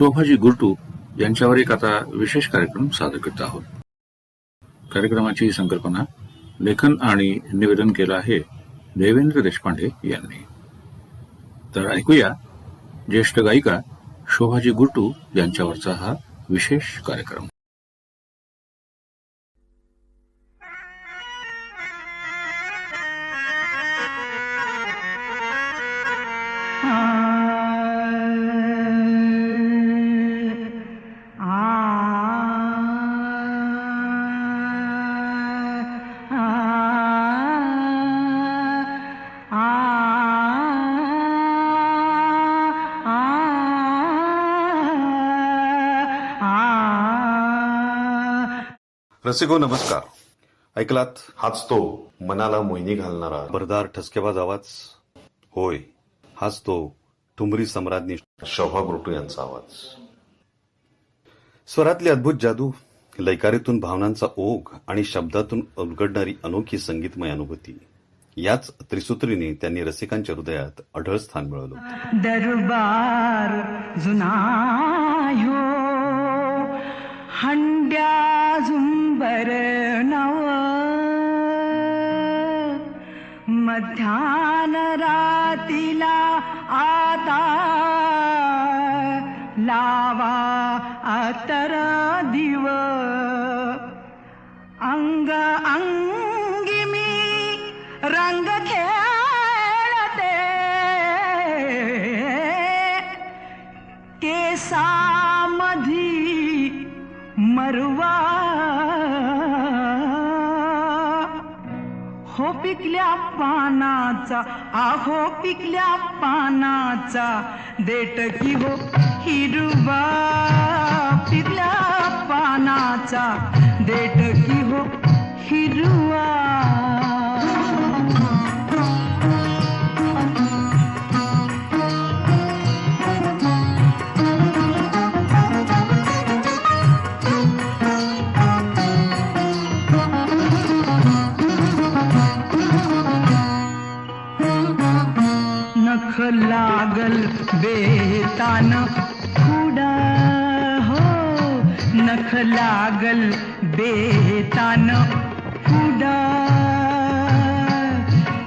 शोभाजी गुरटू यांच्यावर एक आता विशेष कार्यक्रम सादर करत आहोत. कार्यक्रमाची संकल्पना, लेखन आणि निवेदन केलं आहे देवेंद्र देशपांडे यांनी. तर ऐकूया ज्येष्ठ गायिका शोभाजी गुरटू यांच्यावरचा हा विशेष कार्यक्रम. रसिको नमस्कार. ऐकलात, हाच तो मनाला मोहिनी घालणारा भरदार ठसकेबाज आवाज. होय, हाच तो ठुमरी सम्राज्ञी शोभा गुरटू यांचा आवाज. स्वरातली अद्भुत जादू, लयकारीतून भावनांचा ओघ आणि शब्दातून उलगडणारी अनोखी संगीतमय अनुभूती, याच त्रिसूत्रीने त्यांनी रसिकांच्या हृदयात अढळ स्थान मिळवलं. दरबार जुना ह्यो हंड्या झुंबर नव, मध्यान रातीला आता लावा अतर दिव, अंग अंगी मी रंग खेळते, केसामधी मरवा हो पिकल्या पानाचा, आहो पिकल्या पानाचा देठ की हो हिरवा, पिकल्या पानाचा देठ की हो हिरवा. नख लागल बेतान खुडा हो, नख लागल बेतान खुडा,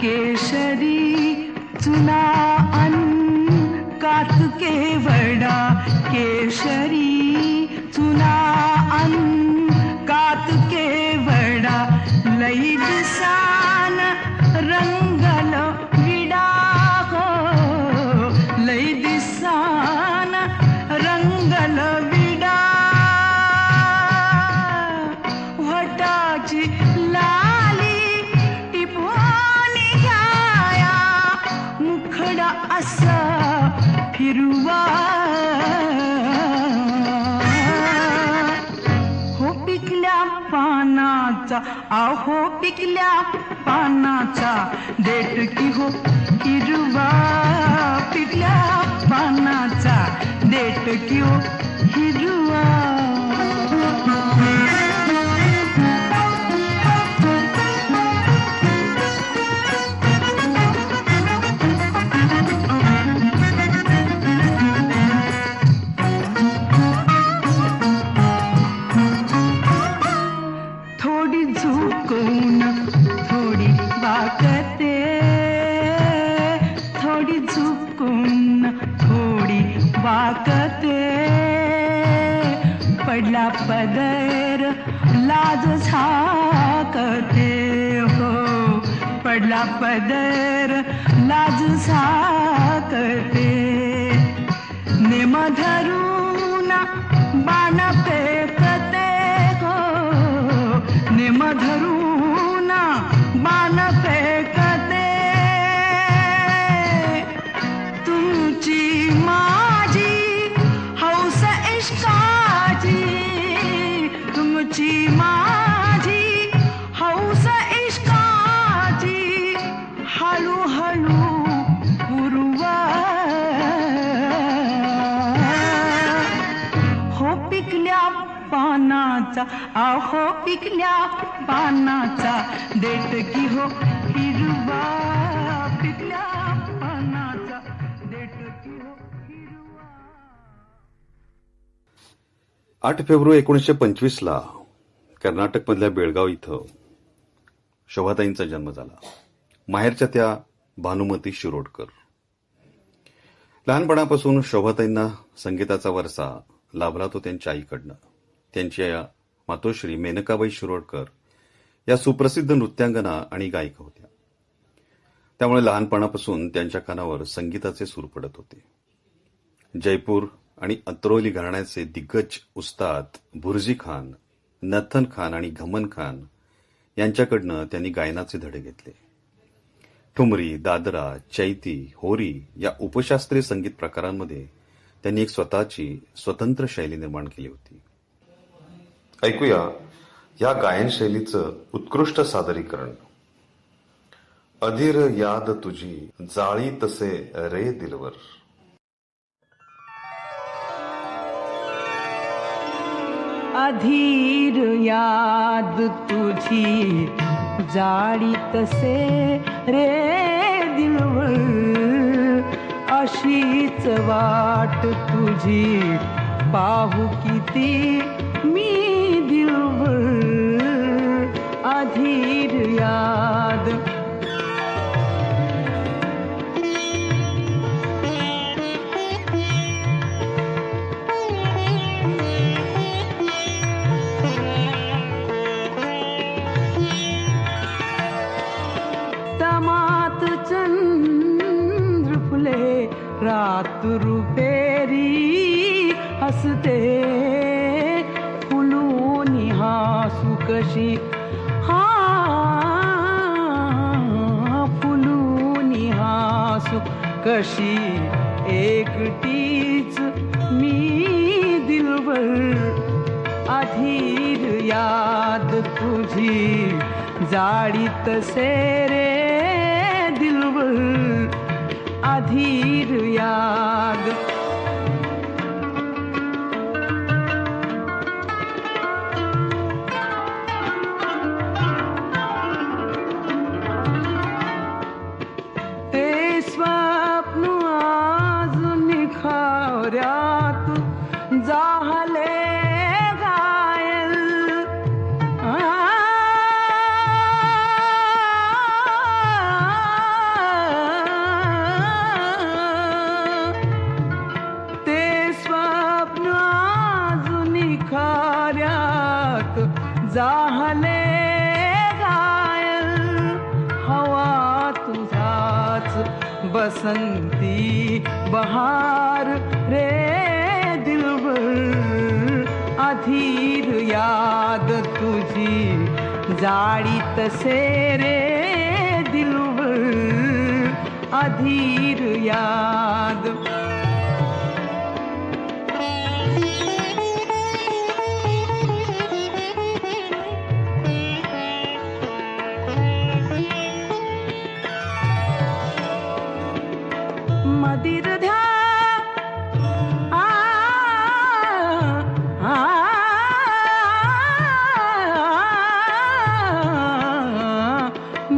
केशरी चुना अन कातके वडा, केशरी चुना अन कातके वडा, लई दिसान रंगल विडा हो, लई दिसान रंगल विडा, वटाची लाली टिपवानी घ्याया, मुखडा असा फिरवा हो पिकल्या पानाचा, आहो पिकल्या पानाचा देठ की हो हिरवा, पिकल्या पानाचा देठ की हो हिरवा. थोडी झुकून थोडी वाकते, थोडी झुकून थोडी वाकते, पडला पदर लाज झाकते हो, पडला पदर लाज झाकते, नेम धरून बाण फेकते हो, नेम धरून बाण फेकते, तुमची माझी हौस इश्काची, तुमची माझी हौस इश्काची, हळूहळू पुरवा हो पिकल्या पानाचा, आहो पिकल्या पानाचा देठ की हो हिरवा, पिकल्या पानाचा देठ की हो हिरवा. 8 फेब्रुवारी 1925ला कर्नाटकमधल्या बेळगाव इथं शोभाताईंचा जन्म झाला. माहेरच्या त्या भानुमती शिरोडकर. लहानपणापासून शोभाताईंना संगीताचा वारसा लाभला तो त्यांच्या आईकडनं. त्यांच्या मातोश्री मेनकाबाई शिरोडकर या सुप्रसिद्ध नृत्यांगना आणि गायिका होत्या. त्यामुळे लहानपणापासून त्यांच्या कानावर संगीताचे सूर पडत होते. जयपूर आणि अत्रोली घराण्याचे दिग्गज उस्ताद भुर्जी खान, नथन खान आणि घमन खान यांच्याकडनं त्यांनी गायनाचे धडे घेतले. ठुमरी, दादरा, चैती, होरी या उपशास्त्रीय संगीत प्रकारांमध्ये त्यांनी एक स्वतःची स्वतंत्र शैली निर्माण केली होती. ऐकूया या गायन शैलीचं उत्कृष्ट सादरीकरण. अधीर याद तुझी जाळी तसे रे दिलवर. अधीर याद तुझी जाळी तसे रे दिलवर. अशीच वाट तुझी पाहू किती मी दिलवर. अधीर याद तमात चंद्र फुले रात रुपेरी हसते. फुलूनी हासू कशी फुलूनी हासू कशी एकटीच मी दिलवर. अधीर याद तुझी जाळी तसे रे दिलवर. अधीर याद ते स्वप्न आज निखाऱ्यात जाहले घायल. ते स्वप्न आज निखाऱ्यात जाहले घायल. हवा तुझाच बसंती बहार रे दिलवर. अधीर याद तुझी जाळी तसे रे दिलवर. अधीर याद मदिर ध्या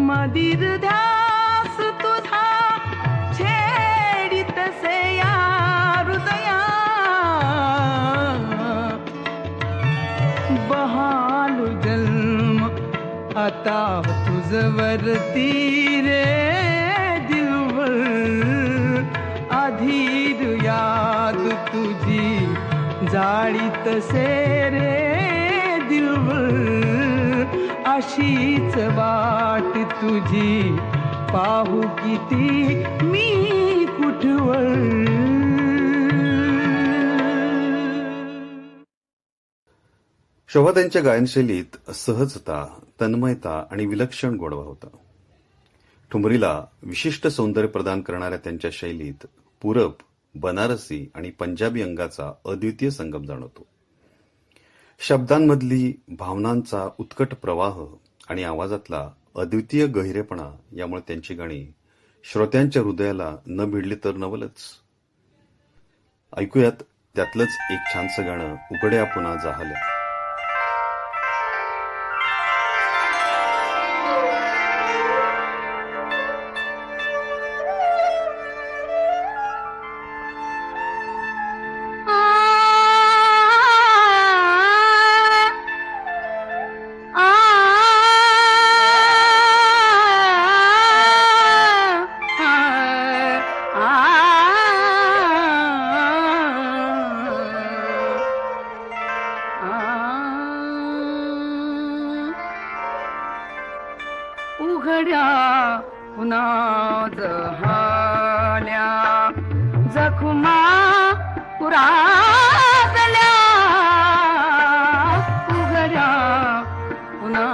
मदिर ध्यास तुझा छेडित से या हृदया. बहालू जन्म आता तुझवरती रे दिलवर. अधीर याद तुझी जाळी तसे रे दिलवर. अशीच वाट तुझी पाहू किती मी कुठवर. शोभाताईंच्या गायनशैलीत सहजता, तन्मयता आणि विलक्षण गोडवा होता. ठुमरीला विशिष्ट सौंदर्य प्रदान करणाऱ्या त्यांच्या शैलीत पूरब, बनारसी आणि पंजाबी अंगाचा अद्वितीय संगम जाणवतो. शब्दांमधली भावनांचा उत्कट प्रवाह आणि आवाजातला अद्वितीय गहिरेपणा यामुळे त्यांची गाणी श्रोत्यांच्या हृदयाला न भिडली तर नवलच. ऐकूयात त्यातलंच एक छानसं गाणं, उघड्या पुन्हा जाहल्या. उघड्या पुन्हा जहाल्या जखमा पुरातल्या उघड्या पुन्हा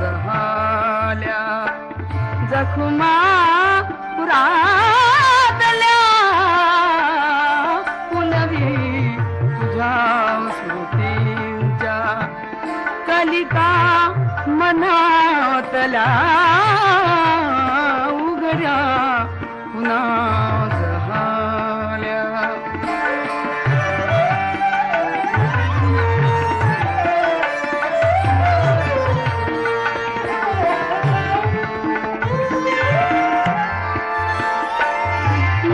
जहाल्या जखमा पुरातल्या पुनवी तुझ्या स्मृतींच्या कलिका मनातल्या उघड्या पुन्हा जहाल्या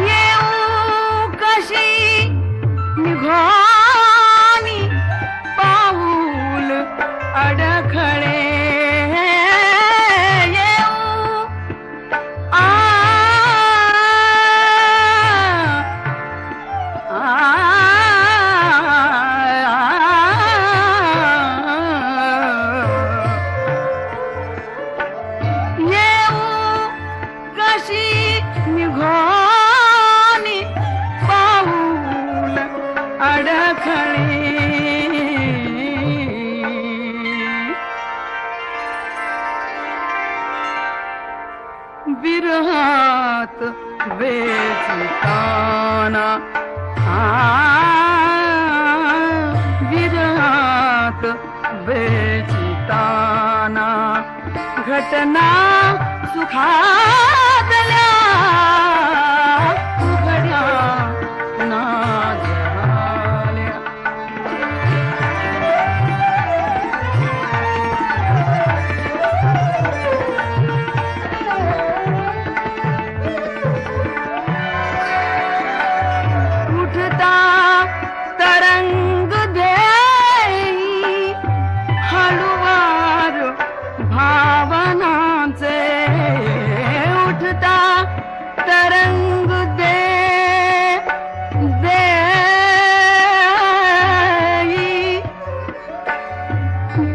येऊ कशी निघानी पाऊल अडखळे येऊ आ येऊ कशी निघानी पाऊल अडखळे विरहात वेचिताना विरहात वेचिताना घटना सुखातल्या उघड्या पुन्हा झाल्या उठता तरंग देई हळुवार भावनांचे उठता तरंग देई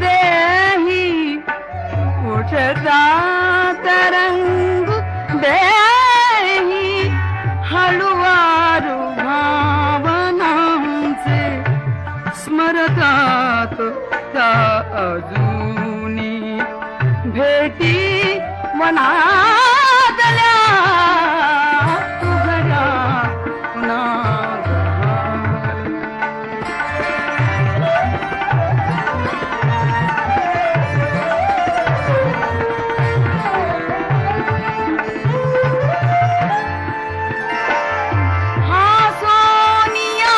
देही उठता तरंग देही हळुवार भावनांचे स्मरतात त्या अजूनी भेटी मनातल्या उघड्या पुन्हा हा सोनिया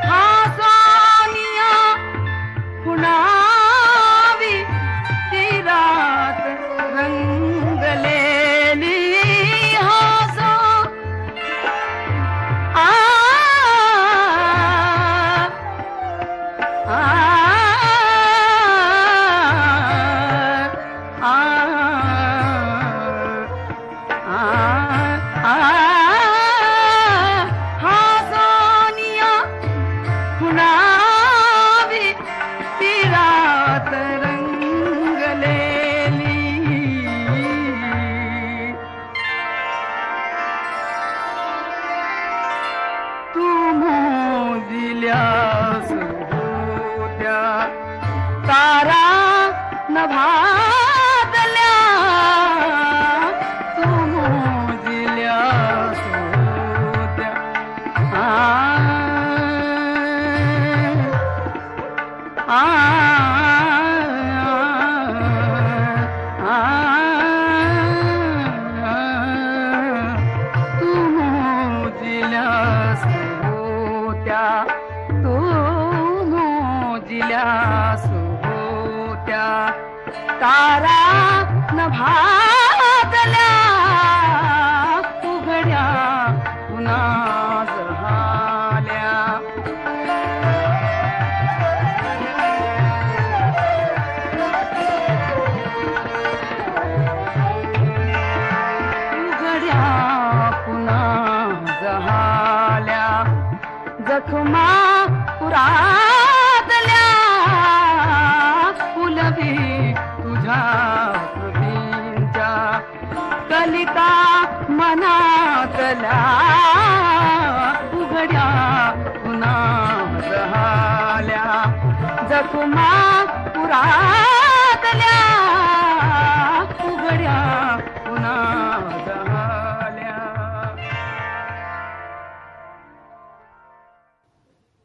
हा सोनिया पुनावी तीरात रंगलेली हा आ हा सोनिया पुनावी तीरात रंगलेली तू मोजिल्यास होत्या तारा नभातल्या तू मोजिल्यास होत्या तू मोजिल्यास होत्या तू मोजिल्यास होत्या तारा नभातल्या उघड्या पुन्हा झाल्या उघड्या पुन्हा झाल्या जखमा पुरातल्या फुलवी तुझ्या कृतींच्या कलिका मनातल्या उघड्या पुन्हा राहिल्या जखमा पुरातल्या उघड्या पुन्हा राहिल्या.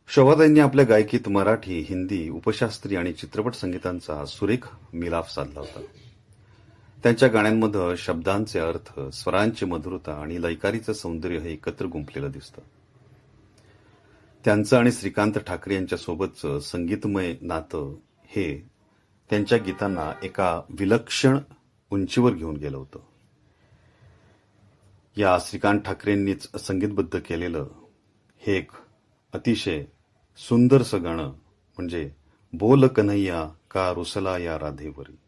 शोभाताईंनी आपल्या गायकीत मराठी, हिंदी, उपशास्त्रीय आणि चित्रपट संगीतांचा सुरेख मिलाफ साधला होता. त्यांच्या गाण्यांमध्ये शब्दांचे अर्थ, स्वरांची मधुरता आणि लयकारीचं सौंदर्य हे एकत्र गुंफलेलं दिसतं. त्यांचं आणि श्रीकांत ठाकरे यांच्या सोबतचं संगीतमय नातं हे त्यांच्या गीतांना एका विलक्षण उंचीवर घेऊन गेलं होतं. या श्रीकांत ठाकरेंनीच संगीतबद्ध केलेलं हे एक अतिशय सुंदरसं गाणं म्हणजे बोल कन्हैया का रुसला या राधेवरी.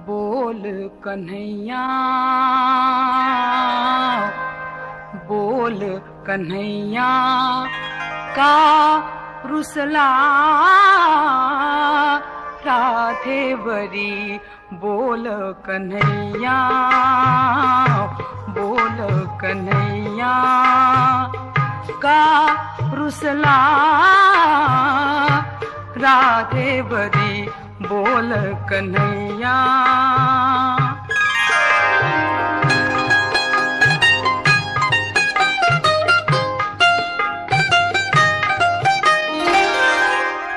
बोल कन्हैया बोल कन्हैया का रुसला राधेवरी बोल कन्हैया बोल कन्हैया का रुसला राधेवरी बोल कन्हैया.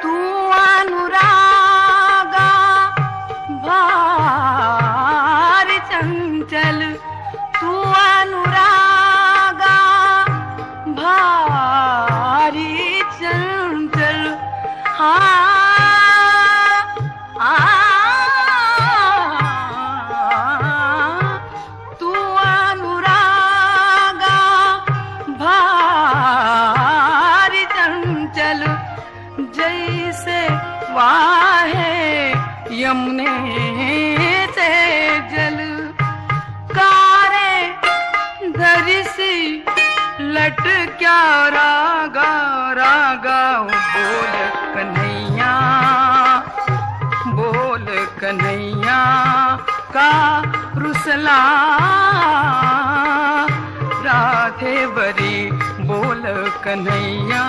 तू अनुरागा भारी चंचल तू अनुरागा भारी चंचल तू अनुरागा भारी चंचल जैसे वाहे यमुने से जल कारे धरिसी लटक्या रागा रागा बोल कन्हैया बोल कन्हैया का रुसला राधेवरी बोल कन्हैया.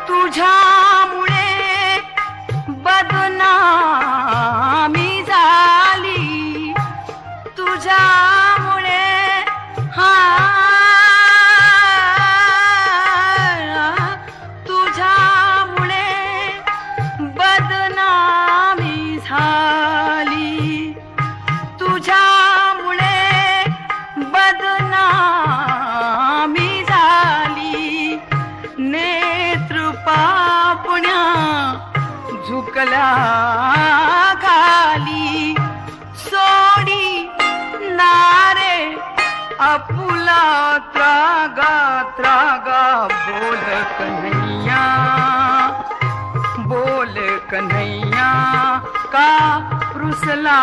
तुझ्यामुळे बदनामी झाली तुझ्यामुळे तुझ्यामुळे बदनामी झाली तुझ्यामुळे बदनामी झाली नेत्र पापण्या झुकल्या खाली सोडी नारे अपुला त्रागा त्रागा बोल कन्हैया बोल कन्हैया का रुसला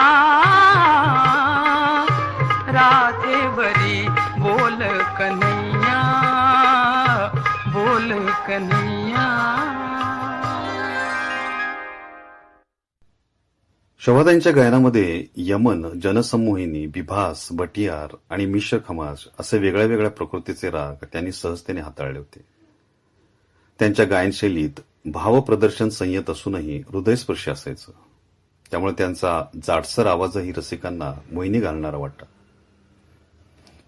राधेवरी बोल कन्हैया बोल कन्हैया. शोभाताईंच्या गायनामध्ये यमन, जनसंमोहिनी, बिभास, बटियार आणि मिश्र खमाज असे वेगळ्या वेगळ्या प्रकृतीचे राग त्यांनी सहजतेने हाताळले होते. त्यांच्या गायनशैलीत भावप्रदर्शन संयत असूनही हृदयस्पर्शी असायचं. त्यामुळे त्यांचा जाडसर आवाजही रसिकांना मोहिनी घालणारा वाटला.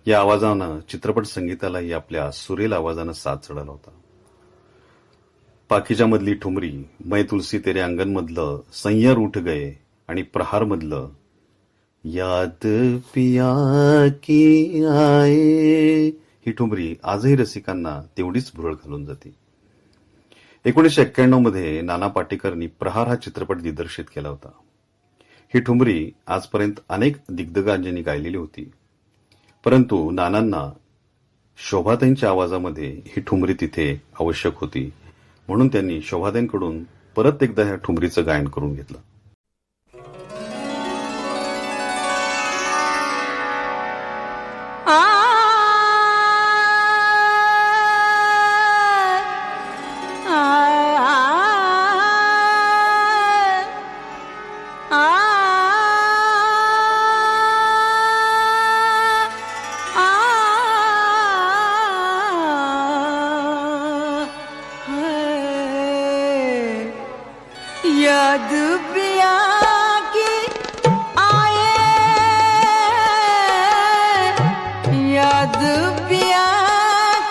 या आवाजानं चित्रपट संगीतालाही आपल्या सुरेल आवाजानं साथ चढवला होता. पाकिजामधली ठुमरी, मै तुलसी तेरे अंगणमधलं सय्यर उठ गए आणि प्रहारमधलं याद पिया की आये ही ठुमरी आजही रसिकांना तेवढीच भुरळ घालून जाते. 1991 मध्ये नाना पाटेकरनी प्रहार हा चित्रपट दिग्दर्शित केला होता. ही ठुमरी आजपर्यंत अनेक दिग्गजांनी गायलेली होती, परंतु नानांना शोभाताईंच्या आवाजामध्ये ही ठुमरी तिथे आवश्यक होती, म्हणून त्यांनी शोभाताईंकडून परत एकदा ह्या ठुमरीचं गायन करून घेतलं. याद पिया की आए, याद पिया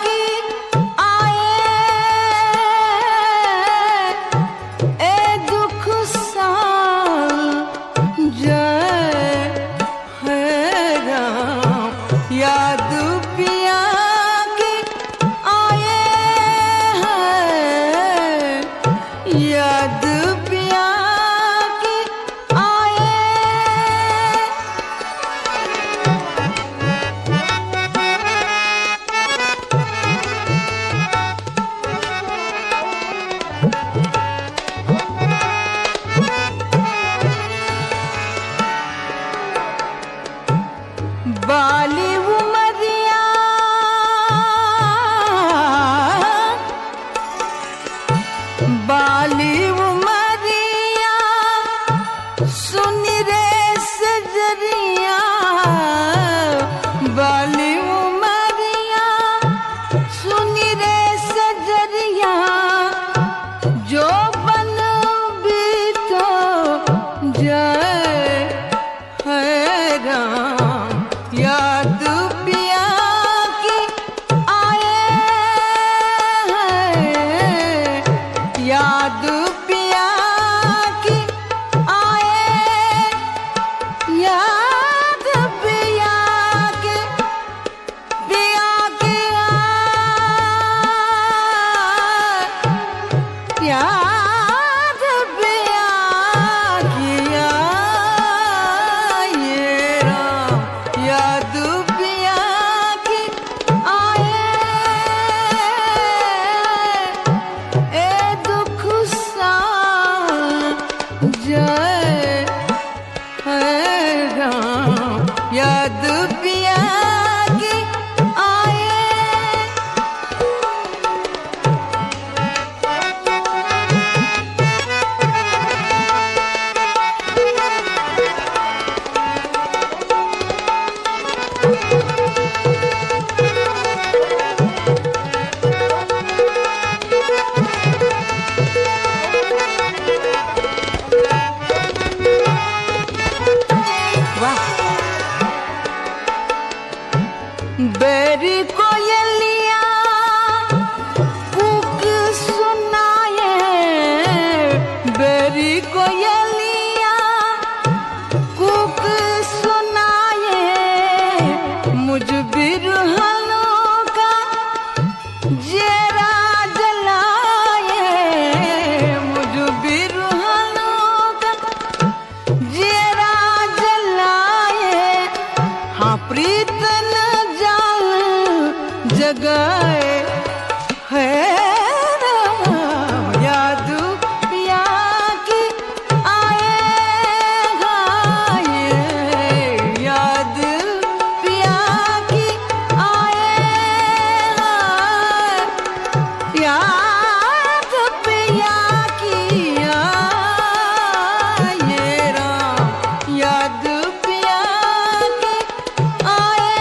की आए, ए दुख साल जय है राम. याद पिया की आए है, याद बाली उमरिया, बाली उमरिया, सुन रे सजरिया, बाली उमरिया, सुन रे सजरिया, जो बन भी तो जय है राम. याद पिया की आए हैं, याद पिया की आए, याद पिया की आए, याद पिया की आए राम. याद पिया की आए, ए दुख साल जय है राम. याद पिया की आए. बेरी कोयलिया कूक सुनाए, बेरी कोयलिया कूक सुनाए, मुझ बिरहलों का जेरा जलाए, मुझ बिरहलों का जेरा जलाए. हाँ प्रीत न जगाए है राम. याद पिया की आए गाए, याद पिया की आए, याद पिया की आए राम. याद पिया की आए,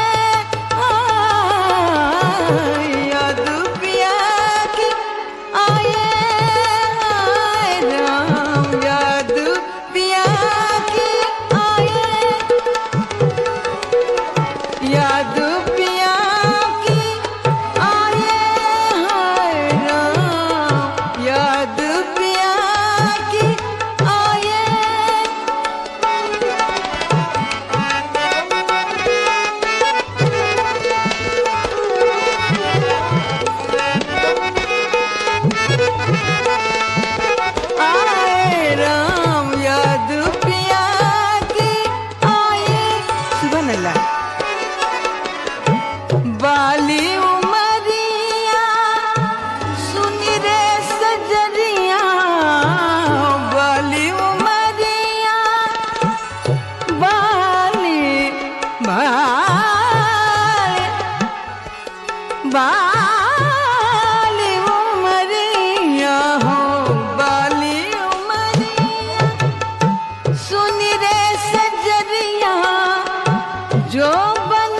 बाली उमरिया हो बाली उमरिया सुन रे सजरिया जो बन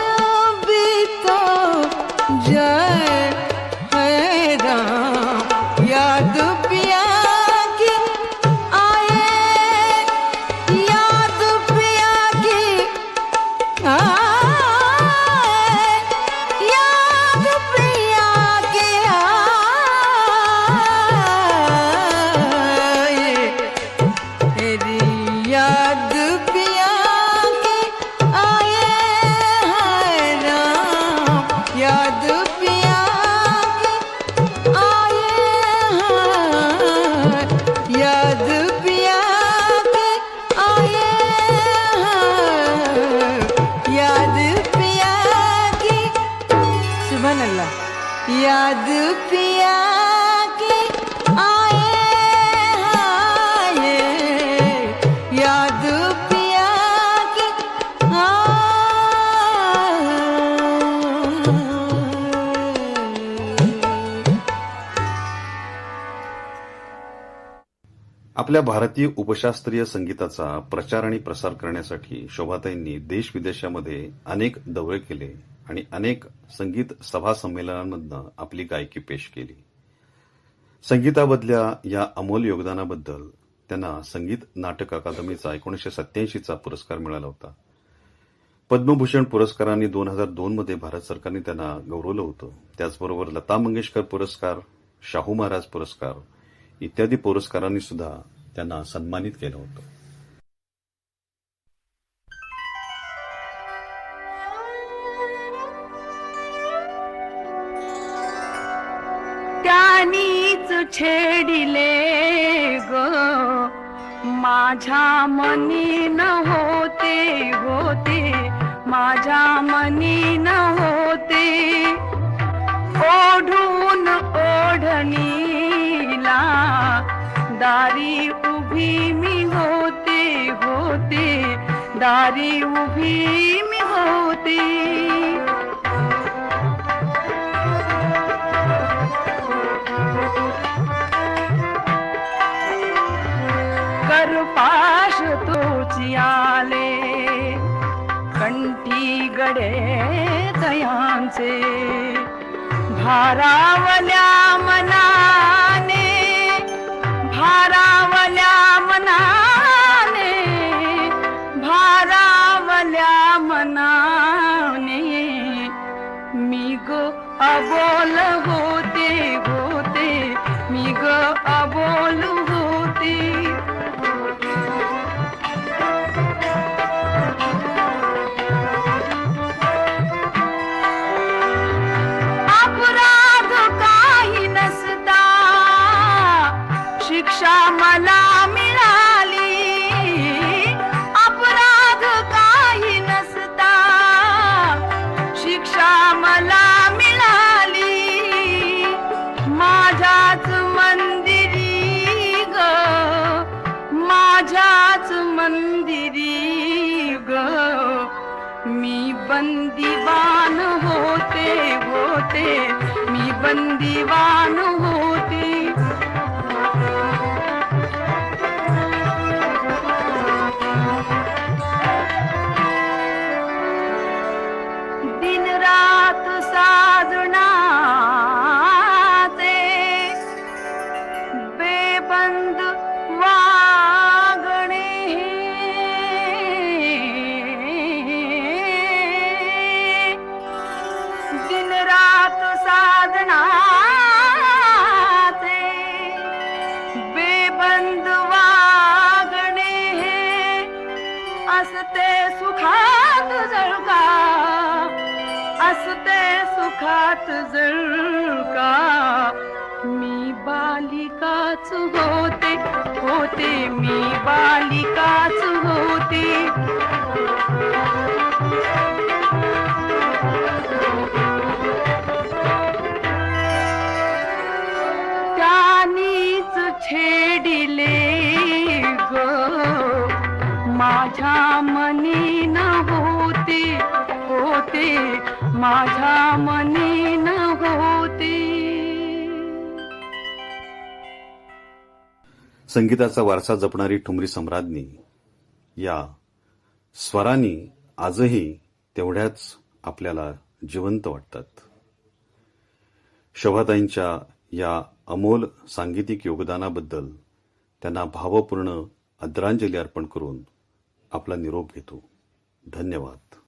भी तो जय है राम याद पिया की आए याद पिया की आए याद पिया की आए तेरी याद पिया की आए हाय राम याद पिया की आए हाय याद पिया की आए हाय याद पिया की सुभान अल्लाह याद पिया की आए हाय याद पिया की आपल्या भारतीय उपशास्त्रीय संगीताचा प्रचार आणि प्रसार करण्यासाठी शोभाताईंनी देश विदेशामध्ये अनेक दौरे केले आणि अनेक संगीत सभा संमेलनांमधनं आपली गायकी पेश केली. संगीताबदल्या या अमोल योगदानाबद्दल त्यांना संगीत नाटक अकादमीचा 1987चा पुरस्कार मिळाला होता. पद्मभूषण पुरस्कारांनी 2002 मध्ये भारत सरकारने त्यांना गौरवलं होतं. त्याचबरोबर लता मंगेशकर पुरस्कार, शाहू महाराज पुरस्कार इत्यादी पुरस्कारांनी सुद्धा त्यांना सन्मानित केलं होतं. त्यानीच छेडिले ग माझ्या मनी न होते होते माझ्या मनी न होते ओढून ओढणीला दारी उभी मी होते होते दारी उभी मी होते करपाश तोची आले कंठी गडे दयांचे भारावल्या मनाने भारावल्या मनाने भारावल्या मनाने मी ग अबोल होते होते मी ग अबोल होते अपराध काही नसता शिक्षा मला मिळाली अपराध काही नसता शिक्षा मला मिळाली माझ्याच मंदिरी ग माझ्याच मंदिरी ग मी बंदीवान होते होते मी बंदीवान होते दिन रात साजनाचे बेबंद वागणे दिन रात साधनाचे बेबंद वागणे असते सुखात जळका असते सुखात जळका मी बालिकाच होते होते मी बालिकाच होते त्यानीच छेडिले ग माझ्या मनी न होते होते माझ्या मनी न संगीताचा वारसा जपणारी ठुमरी सम्राज्ञी या स्वरांनी आजही तेवढ्याच आपल्याला जिवंत वाटतात. शोभाताईंच्या या अमोल सांगीतिक योगदानाबद्दल त्यांना भावपूर्ण आदरांजली अर्पण करून आपला निरोप घेतो. धन्यवाद.